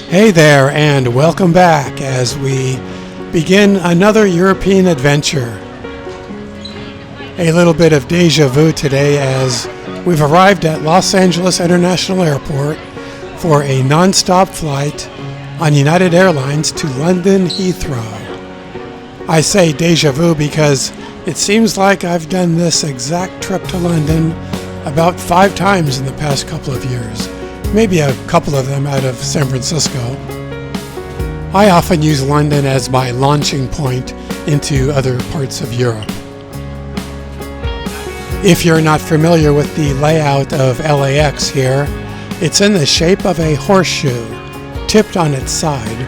Hey there, and welcome back as we begin another European adventure. A little bit of deja vu today as we've arrived at Los Angeles International Airport for a non-stop flight on United Airlines to London Heathrow. I say deja vu because it seems like I've done this exact trip to London about 5 times in the past couple of years. Maybe a couple of them out of San Francisco. I often use London as my launching point into other parts of Europe. If you're not familiar with the layout of LAX here, it's in the shape of a horseshoe, tipped on its side,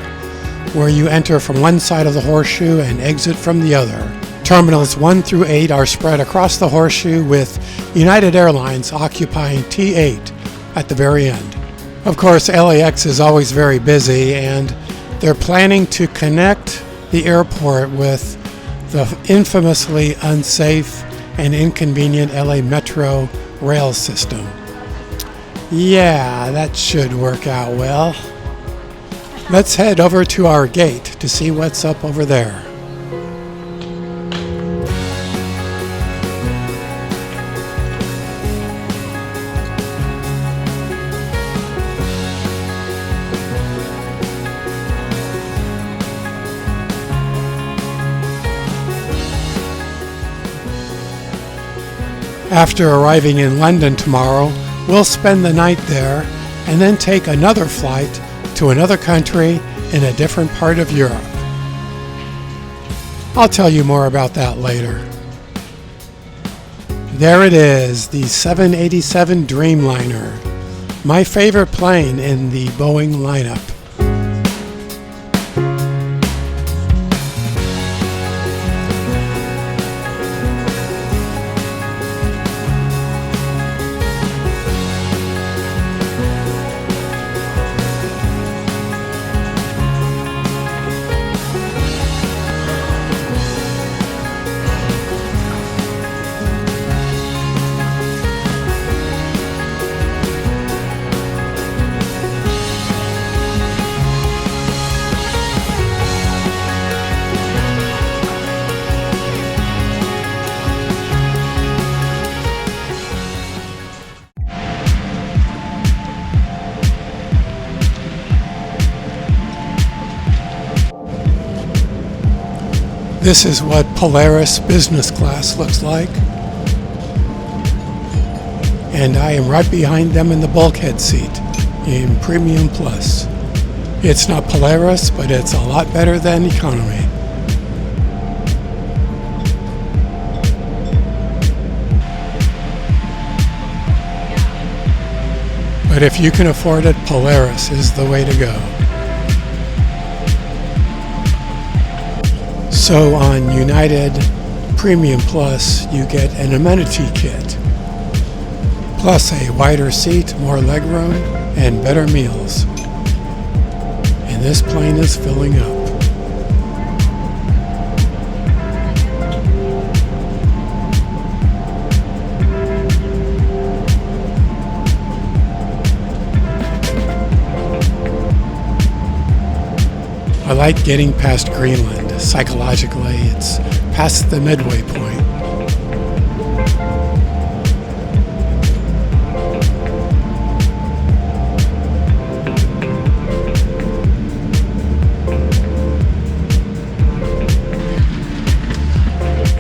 where you enter from one side of the horseshoe and exit from the other. Terminals 1 through 8 are spread across the horseshoe, with United Airlines occupying T8 at the very end. Of course, LAX is always very busy, and they're planning to connect the airport with the infamously unsafe and inconvenient LA Metro rail system. Yeah, that should work out well. Let's head over to our gate to see what's up over there. After arriving in London tomorrow, we'll spend the night there and then take another flight to another country in a different part of Europe. I'll tell you more about that later. There it is, the 787 Dreamliner, my favorite plane in the Boeing lineup. This is what Polaris business class looks like. And I am right behind them in the bulkhead seat in Premium Plus. It's not Polaris, but it's a lot better than economy. But if you can afford it, Polaris is the way to go. So on United Premium Plus, you get an amenity kit, plus a wider seat, more legroom, and better meals. And this plane is filling up. I like getting past Greenland. Psychologically, it's past the midway point.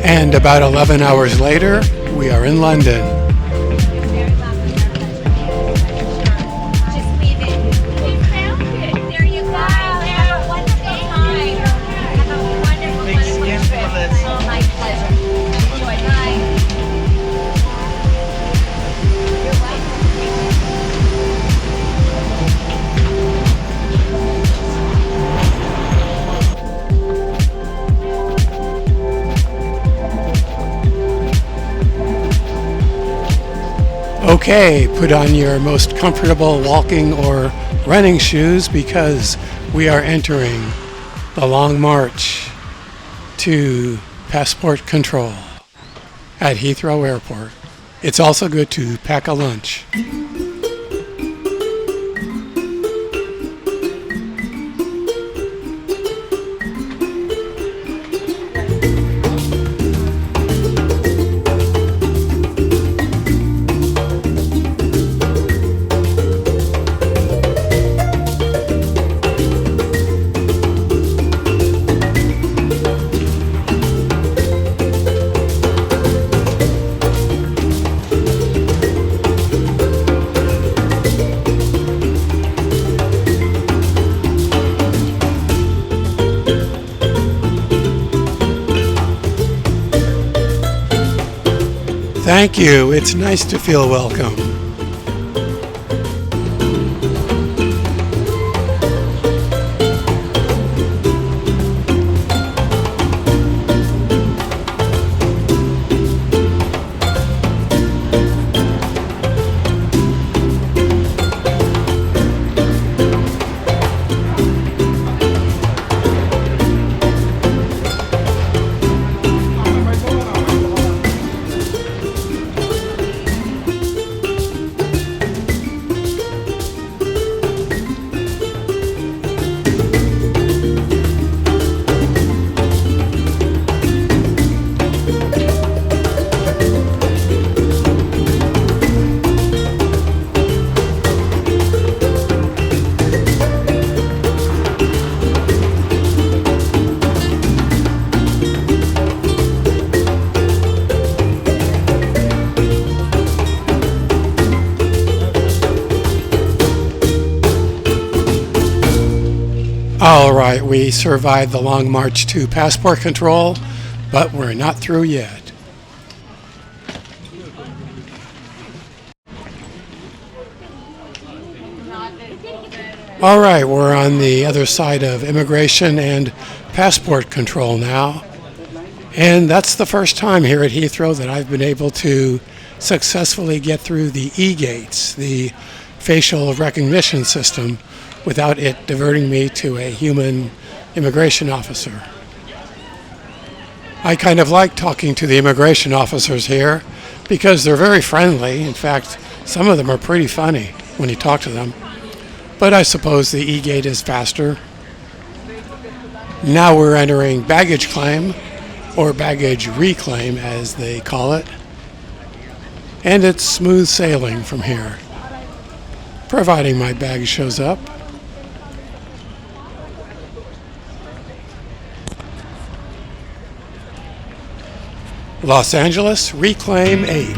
And about 11 hours later, we are in London. Okay, put on your most comfortable walking or running shoes because we are entering the long march to passport control at Heathrow Airport. It's also good to pack a lunch. Thank you. It's nice to feel welcome. All right, we survived the long march to passport control, but we're not through yet. All right, we're on the other side of immigration and passport control now. And that's the first time here at Heathrow that I've been able to successfully get through the e-gates, the facial recognition system, without it diverting me to a human immigration officer. I kind of like talking to the immigration officers here because they're very friendly. In fact, some of them are pretty funny when you talk to them. But I suppose the e-gate is faster. Now we're entering baggage claim, or baggage reclaim as they call it. And it's smooth sailing from here, providing my bag shows up. Los Angeles, Reclaim 8.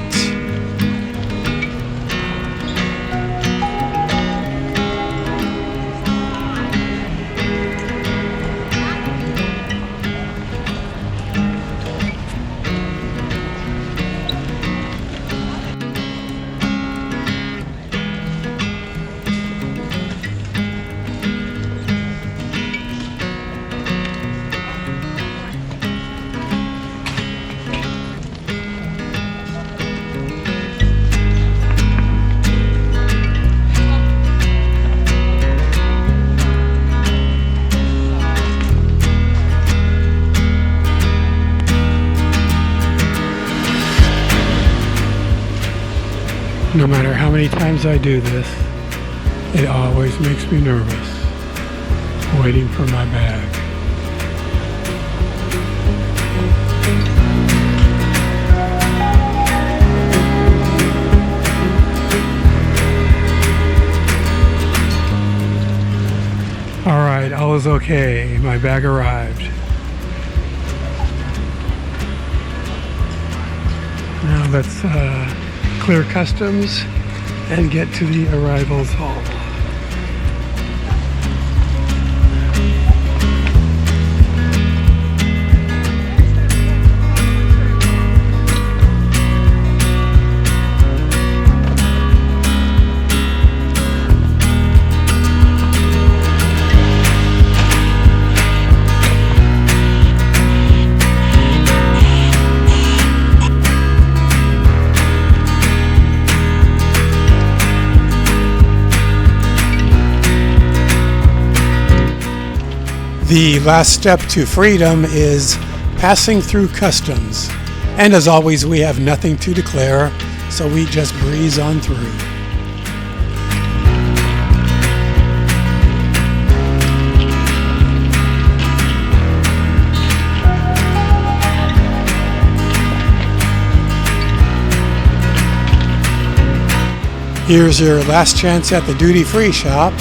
No matter how many times I do this, it always makes me nervous, waiting for my bag. All right, all is okay. My bag arrived. Now let's clear customs and get to the arrivals hall. The last step to freedom is passing through customs. And as always, we have nothing to declare, so we just breeze on through. Here's your last chance at the duty-free shop.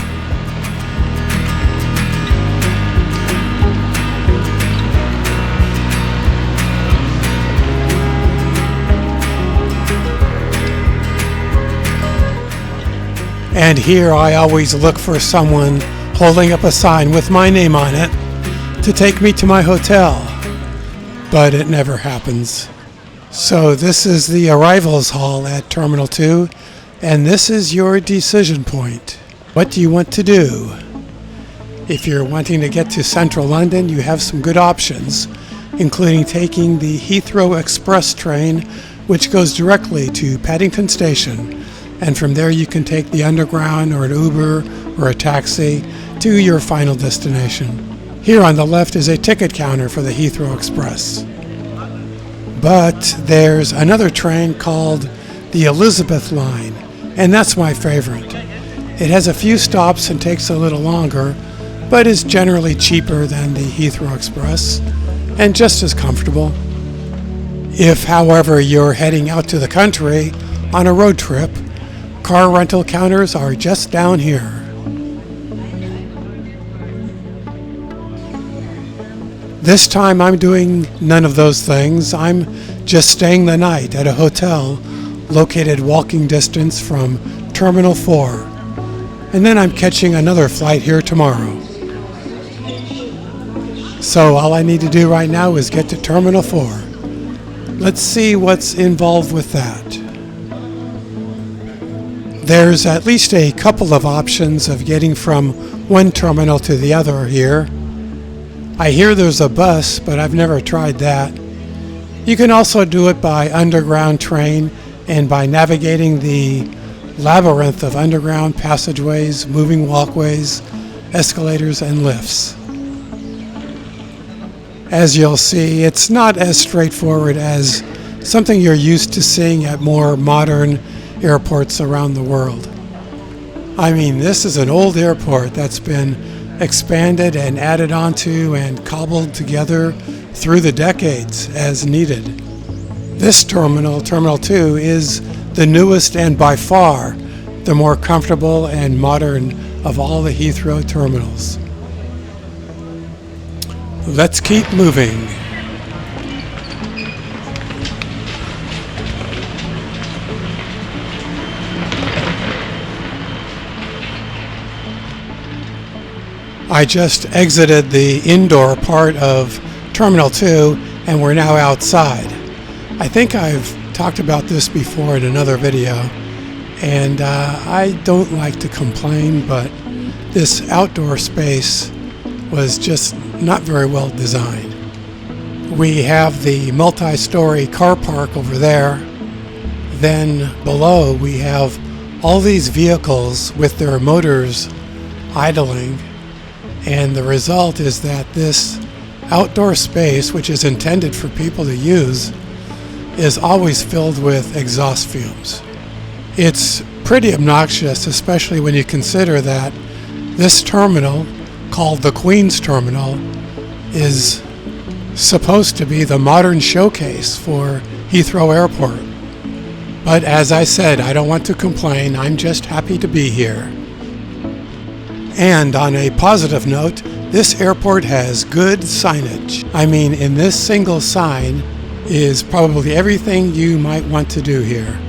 And here I always look for someone holding up a sign with my name on it to take me to my hotel, but it never happens. So this is the arrivals hall at Terminal 2, and this is your decision point. What do you want to do? If you're wanting to get to central London, you have some good options, including taking the Heathrow Express train, which goes directly to Paddington Station, and from there you can take the Underground or an Uber or a taxi to your final destination. Here on the left is a ticket counter for the Heathrow Express. But there's another train called the Elizabeth Line, and that's my favorite. It has a few stops and takes a little longer, but is generally cheaper than the Heathrow Express and just as comfortable. If, however, you're heading out to the country on a road trip, car rental counters are just down here. This time I'm doing none of those things. I'm just staying the night at a hotel located walking distance from Terminal 4. And then I'm catching another flight here tomorrow. So all I need to do right now is get to Terminal 4. Let's see what's involved with that. There's at least a couple of options of getting from one terminal to the other here. I hear there's a bus, but I've never tried that. You can also do it by underground train and by navigating the labyrinth of underground passageways, moving walkways, escalators, and lifts. As you'll see, it's not as straightforward as something you're used to seeing at more modern airports around the world. I mean, this is an old airport that's been expanded and added onto and cobbled together through the decades as needed. This terminal, Terminal 2, is the newest and by far the more comfortable and modern of all the Heathrow terminals. Let's keep moving. I just exited the indoor part of Terminal 2 and we're now outside. I think I've talked about this before in another video, and I don't like to complain, but this outdoor space was just not very well designed. We have the multi-story car park over there. Then below we have all these vehicles with their motors idling. And the result is that this outdoor space, which is intended for people to use, is always filled with exhaust fumes. It's pretty obnoxious, especially when you consider that this terminal, called the Queen's Terminal, is supposed to be the modern showcase for Heathrow Airport. But as I said, I don't want to complain. I'm just happy to be here. And on a positive note, this airport has good signage. I mean, in this single sign is probably everything you might want to do here.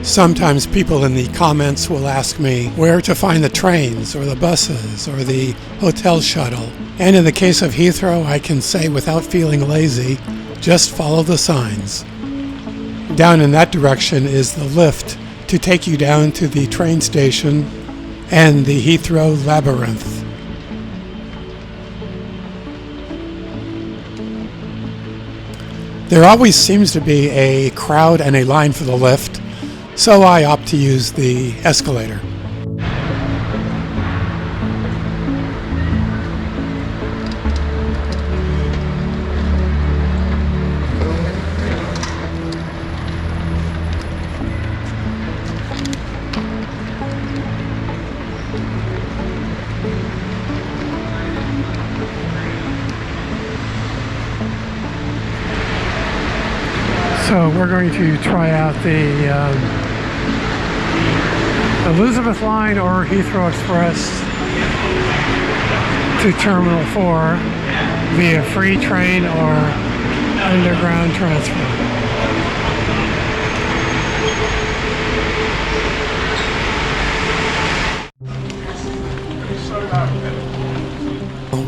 Sometimes people in the comments will ask me where to find the trains or the buses or the hotel shuttle. And in the case of Heathrow, I can say without feeling lazy, just follow the signs. Down in that direction is the lift to take you down to the train station and the Heathrow Labyrinth. There always seems to be a crowd and a line for the lift, so I opt to use the escalator. So we're going to try out the Elizabeth Line or Heathrow Express to Terminal 4 via free train or underground transfer.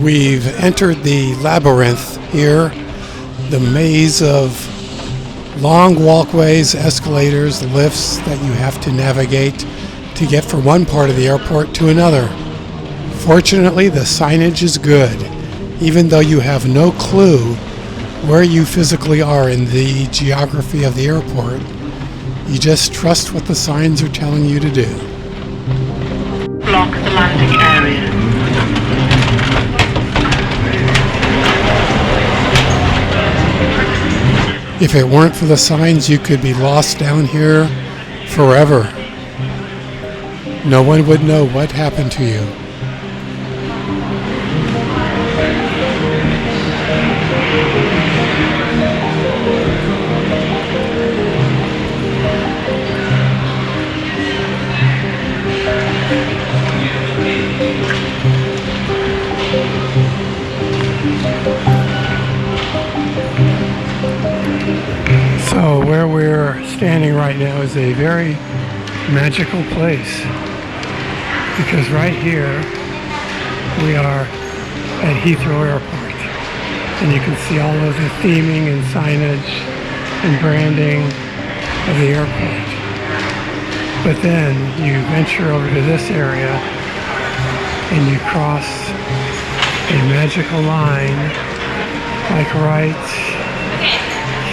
We've entered the labyrinth here, the maze of long walkways, escalators, lifts that you have to navigate to get from one part of the airport to another. Fortunately, the signage is good, even though you have no clue where you physically are in the geography of the airport. You just trust what the signs are telling you to do. Block the landing area. If it weren't for the signs, you could be lost down here forever. No one would know what happened to you. So where we're standing right now is a very magical place, because right here we are at Heathrow Airport, and you can see all of the theming and signage and branding of the airport. But then you venture over to this area and you cross a magical line, like right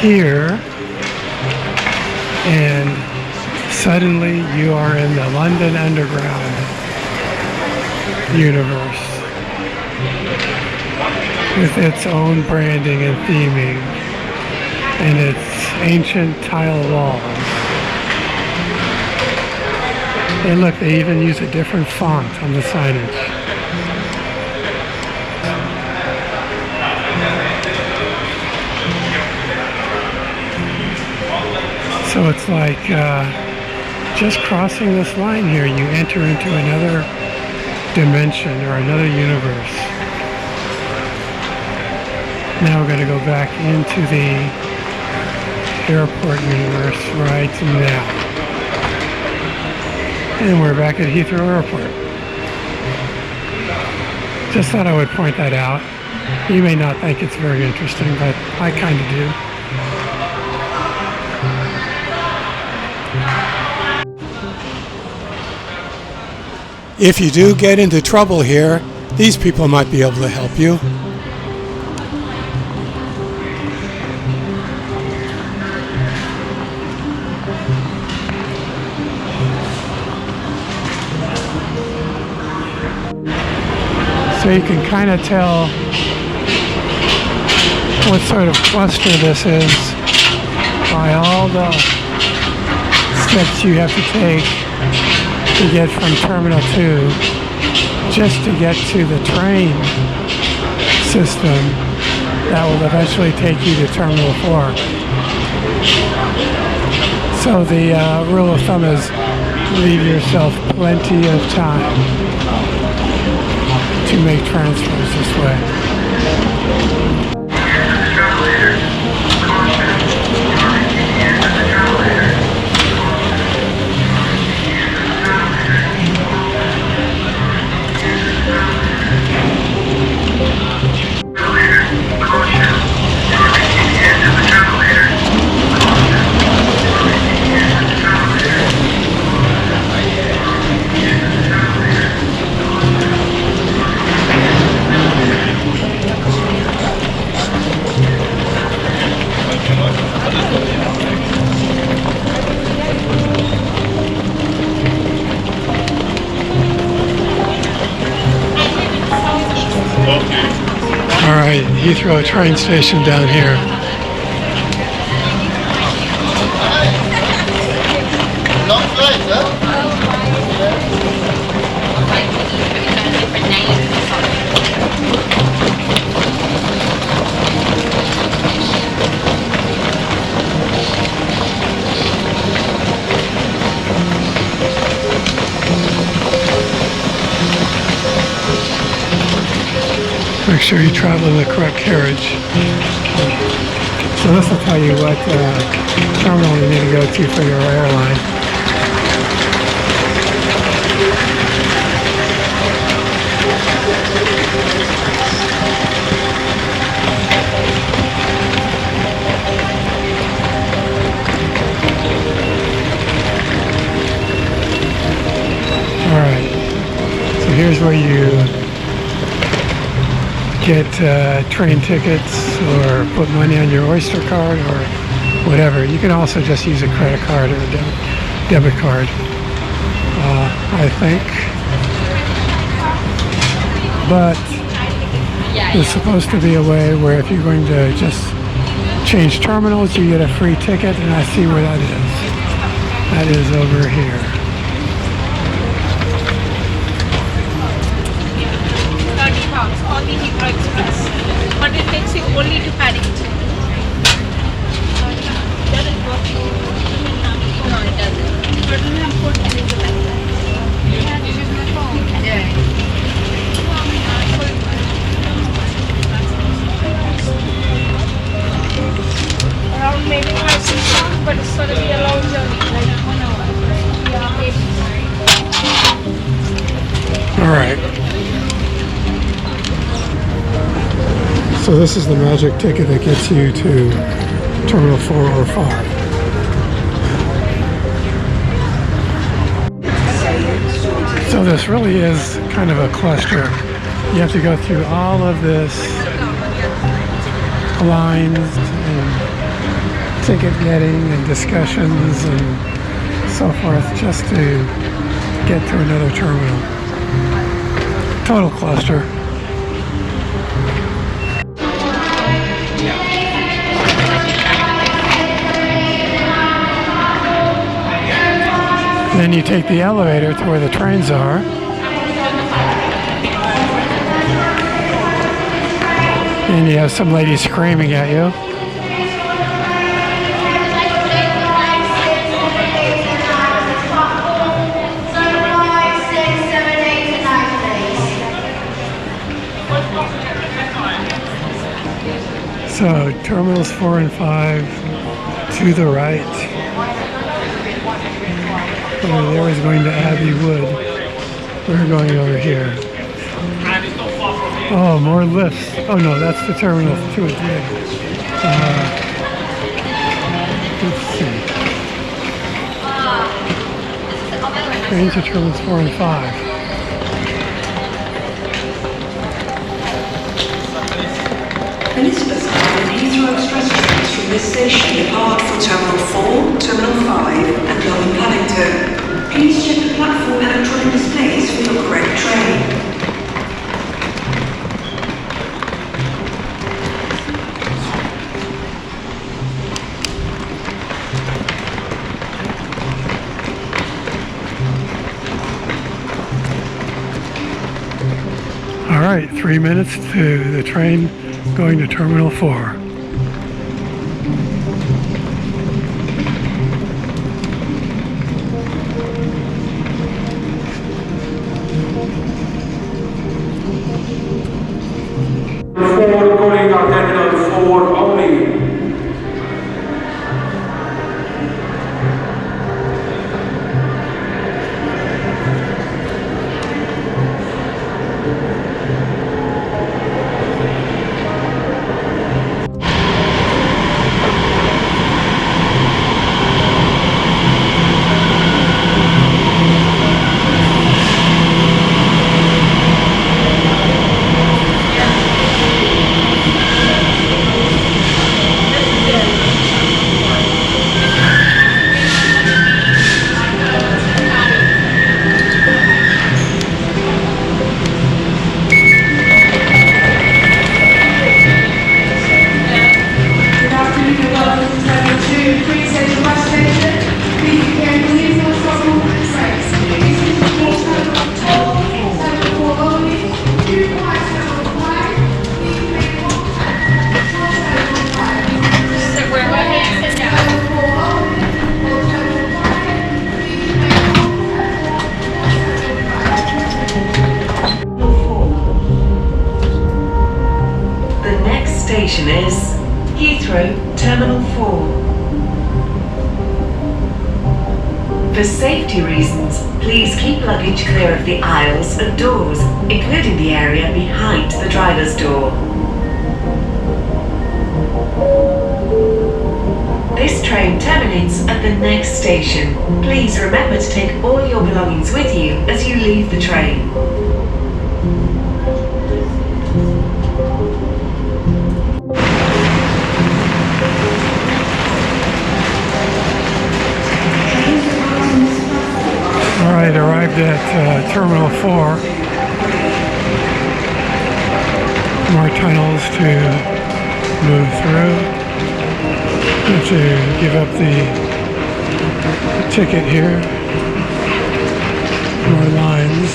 here, and suddenly you are in the London Underground universe with its own branding and theming and its ancient tile walls. And look, they even use a different font on the signage. So it's like just crossing this line here, you enter into another dimension or another universe. Now we're going to go back into the airport universe right now. And we're back at Heathrow Airport. Just thought I would point that out. You may not think it's very interesting, but I kind of do. If you do get into trouble here, these people might be able to help you. So you can kind of tell what sort of cluster this is by all the steps you have to take to get from Terminal 2 just to get to the train system that will eventually take you to Terminal 4. So the rule of thumb is leave yourself plenty of time to make transfers this way. Alright, Heathrow train station down here. Long flight, huh? Make sure you travel in the correct carriage. So this will tell you what terminal you need to go to for your airline. here's where you get train tickets or put money on your Oyster card or whatever. You can also just use a credit card or a debit card, I think. But there's supposed to be a way where if you're going to just change terminals, you get a free ticket, and I see where that is. That is over here. 30 pounds on the Heathrow Express, but it takes you only to Paddington. Does it work? No, it doesn't. But we have put it in the backpack. Yeah, this is my phone. Yeah. Around maybe 5-6 hours, but it's gonna be a long journey, like 1 hour. Yeah, maybe. All right. So this is the magic ticket that gets you to Terminal 4 or 5. So this really is kind of a cluster. You have to go through all of this lines and ticket getting and discussions and so forth just to get to another terminal. Total cluster. Then you take the elevator to where the trains are. And you have some lady screaming at you. So terminals 4 and 5 to the right. Over there is going to Abbey Wood. We're going over here. Oh, more lifts. Oh no, that's the terminal 2 and 3. Let's see. Trains to terminals 4 and 5. Elizabeth London Heathrow Express trains from this station depart for Terminal 4, Terminal 5 and London Paddington. Please check the platform electronic displays for your correct train. All right, 3 minutes to the train going to Terminal 4. Calling our Terminal 4 only. Station is Heathrow Terminal 4. For safety reasons, please keep luggage clear of the aisles and doors, including the area behind the driver's door. This train terminates at the next station. Please remember to take all your belongings with you as you leave the train. arrived at Terminal 4. More tunnels to move through. Have to give up the ticket here. More lines.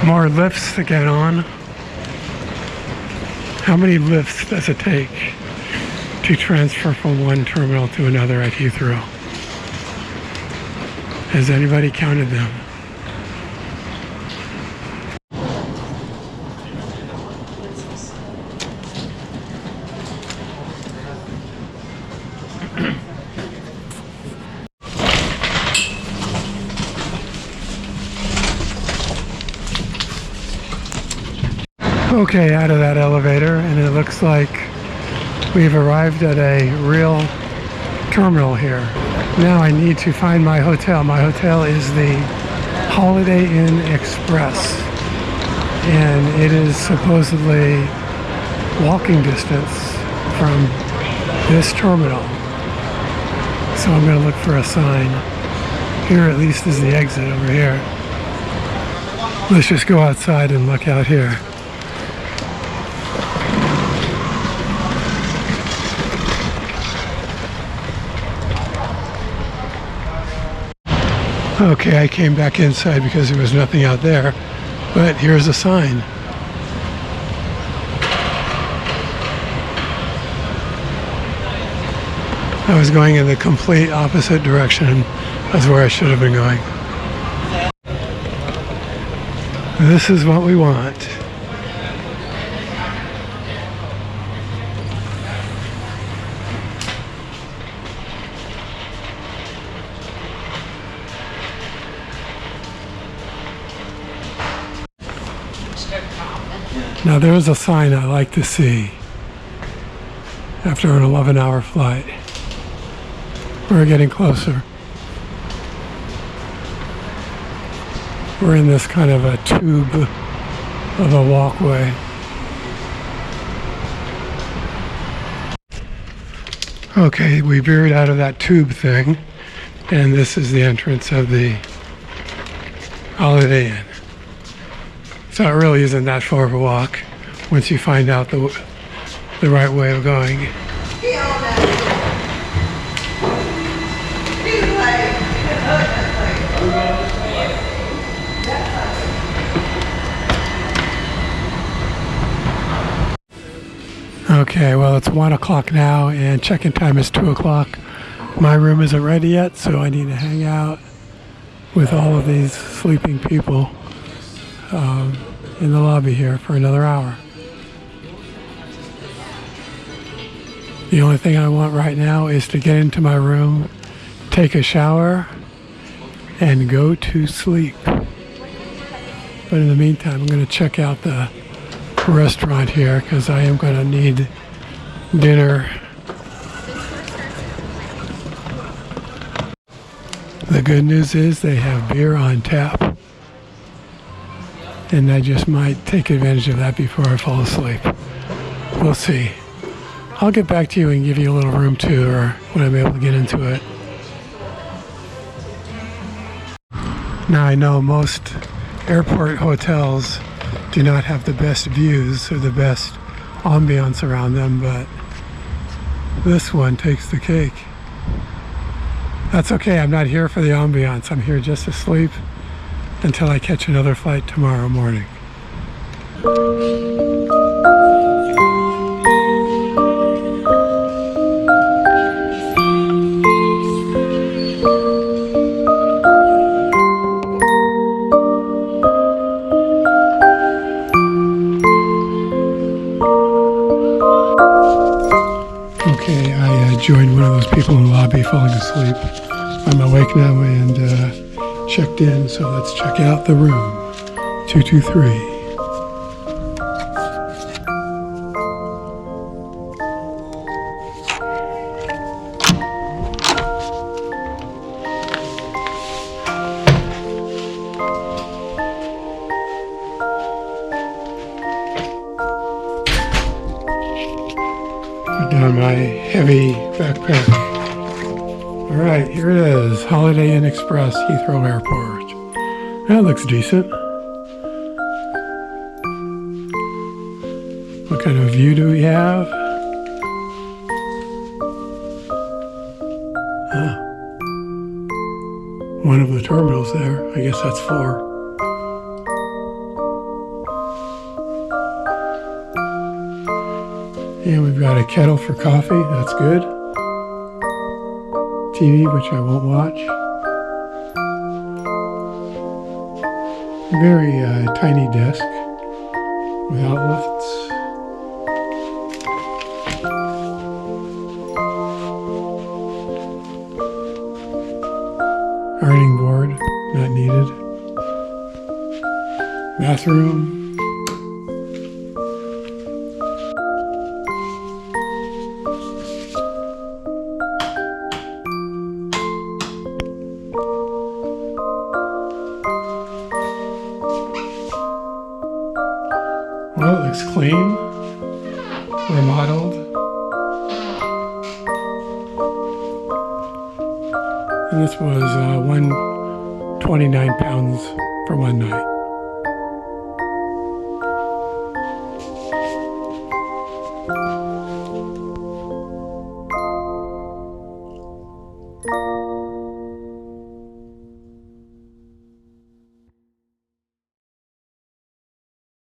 More lifts to get on. How many lifts does it take to transfer from one terminal to another at Heathrow? Has anybody counted them? Okay, out of that elevator, and it looks like we've arrived at a real terminal here. Now I need to find my hotel. My hotel is the Holiday Inn Express, and it is supposedly walking distance from this terminal. So I'm going to look for a sign. Here at least is the exit over here. Let's just go outside and look out here. Okay, I came back inside because there was nothing out there, but here's a sign. I was going in the complete opposite direction as where I should have been going. This is what we want. Now there's a sign I like to see after an 11-hour flight. We're getting closer. We're in this kind of a tube of a walkway. Okay, we veered out of that tube thing, and this is the entrance of the Holiday Inn. So it really isn't that far of a walk once you find out the right way of going. Okay, well it's 1 o'clock now and check-in time is 2 o'clock. My room isn't ready yet, so I need to hang out with all of these sleeping people in the lobby here for another hour. The only thing I want right now is to get into my room, take a shower, and go to sleep. But in the meantime, I'm going to check out the restaurant here because I am going to need dinner. The good news is they have beer on tap, and I just might take advantage of that before I fall asleep. We'll see. I'll get back to you and give you a little room tour when I'm able to get into it. Now I know most airport hotels do not have the best views or the best ambiance around them, but this one takes the cake. That's okay, I'm not here for the ambiance. I'm here just to sleep until I catch another flight tomorrow morning. Okay, I joined one of those people in the lobby falling asleep. I'm awake now and checked in, so let's check out the room. 223. Put down my heavy backpack. All right, here it is, Holiday Inn Express, Heathrow Airport. That looks decent. What kind of view do we have? One of the terminals there. I guess that's 4. And we've got a kettle for coffee. That's good. TV, which I won't watch. Very tiny desk with outlets. Ironing board, not needed. Bathroom. Well, it looks clean, remodeled. And this was £129 for one night.